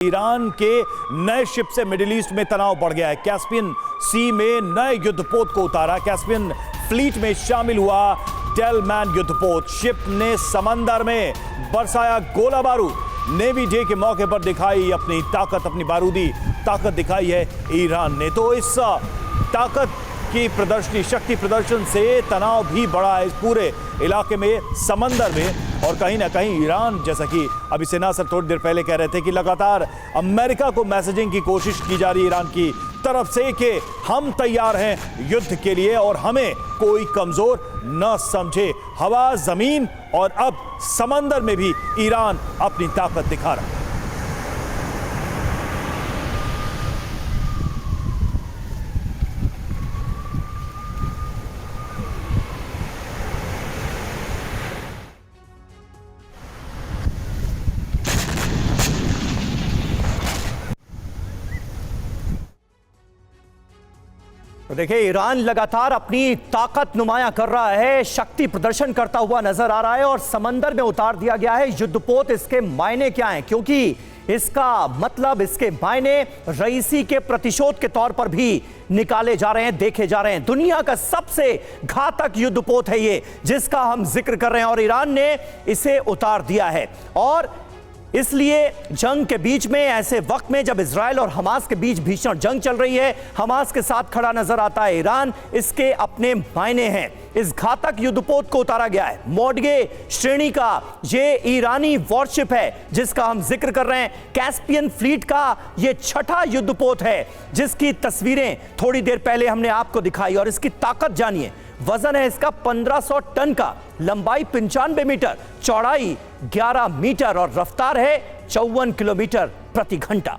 Iran के नए ship से मिडिल ईस्ट में तनाव बढ़ गया है। कैस्पियन सी में नए युद्धपोत को उतारा। कैस्पियन फ्लीट में शामिल हुआ टेलमैन युद्धपोत। शिप ने समंदर में बरसाया गोला बारूद। नेवी डे के मौके पर दिखाई अपनी ताकत, अपनी बारूदी ताकत दिखाई है ईरान ने। तो इस ताकत की प्रदर्शनी, शक्ति प्रदर्शन से तनाव भी बढ़ा है इस पूरे इलाके में, समंदर में। और कहीं ना कहीं ईरान, जैसा कि अभी सेना सर थोड़ी देर पहले कह रहे थे कि लगातार अमेरिका को मैसेजिंग की कोशिश की जा रही है ईरान की तरफ से कि हम तैयार हैं युद्ध के लिए और हमें कोई कमजोर न समझे। हवा, जमीन और अब समंदर में भी ईरान अपनी ताकत दिखा रहा है। तो देखिए, ईरान लगातार अपनी ताकत नुमाया कर रहा है, शक्ति प्रदर्शन करता हुआ नजर आ रहा है और समंदर में उतार दिया गया है युद्धपोत। इसके मायने क्या हैं? क्योंकि इसका मतलब, इसके मायने रईसी के प्रतिशोध के तौर पर भी निकाले जा रहे हैं, देखे जा रहे हैं। दुनिया का सबसे घातक युद्धपोत है ये, जिसका हम जिक्र कर रहे हैं और ईरान ने इसे उतार दिया है। और इसलिए जंग के बीच में, ऐसे वक्त में जब इजराइल और हमास के बीच भीषण जंग चल रही है, हमास के साथ खड़ा नजर आता है ईरान। इसके अपने मायने हैं। इस घातक युद्धपोत को उतारा गया है। मॉडगे श्रेणी का ये ईरानी वॉरशिप है जिसका हम जिक्र कर रहे हैं। कैस्पियन फ्लीट का ये छठा युद्धपोत है जिसकी तस्वीरें थोड़ी देर पहले हमने आपको दिखाई। और इसकी ताकत जानिए। वजन है इसका 1500 टन का, लंबाई 95 मीटर, चौड़ाई 11 मीटर और रफ्तार है 54 किलोमीटर प्रति घंटा।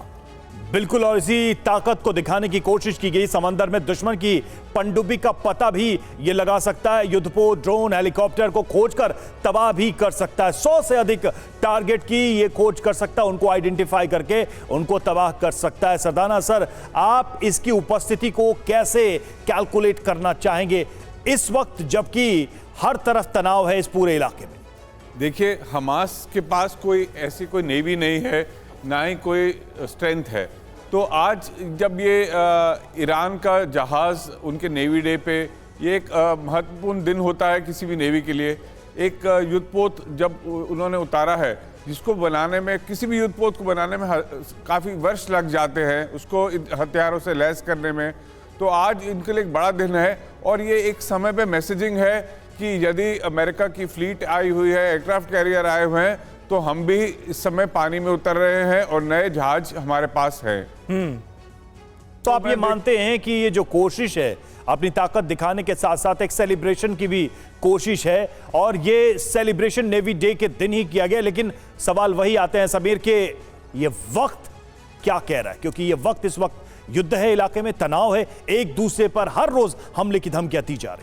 बिल्कुल, और इसी ताकत को दिखाने की कोशिश की गई। समंदर में दुश्मन की पनडुब्बी का पता भी ये लगा सकता है। युद्धपोत, ड्रोन, हेलीकॉप्टर को खोजकर तबाह भी कर सकता है। 100 से अधिक टारगेट की ये खोज कर सकता है, उनको आइडेंटिफाई करके उनको तबाह कर सकता है। सरदाना सर, आप इसकी उपस्थिति को कैसे कैलकुलेट करना चाहेंगे इस वक्त जबकि हर तरफ तनाव है इस पूरे इलाके में? देखिए, हमास के पास कोई ऐसी कोई नेवी नहीं है, ना ही कोई स्ट्रेंथ है। तो आज जब ये ईरान का जहाज़ उनके नेवी डे पे, ये एक महत्वपूर्ण दिन होता है किसी भी नेवी के लिए। एक युद्धपोत जब उन्होंने उतारा है, जिसको बनाने में, किसी भी युद्धपोत को बनाने में काफ़ी वर्ष लग जाते हैं, उसको हथियारों से लैस करने में। तो आज इनके लिए एक बड़ा दिन है और ये एक समय पे मैसेजिंग है कि यदि अमेरिका की फ्लीट आई हुई है, एयरक्राफ्ट कैरियर आए हुए हैं, तो हम भी इस समय पानी में उतर रहे हैं और नए जहाज हमारे पास हैं। तो आप ये मानते हैं कि ये जो कोशिश है अपनी ताकत दिखाने के साथ साथ एक सेलिब्रेशन की भी कोशिश है, और ये सेलिब्रेशन नेवी डे के दिन ही किया गया। लेकिन सवाल वही आते हैं समीर के, ये वक्त क्या कह रहा है? क्योंकि ये वक्त, इस वक्त युद्ध है, इलाके में तनाव है, एक दूसरे पर हर रोज हमले की धमकियां दी जा रही।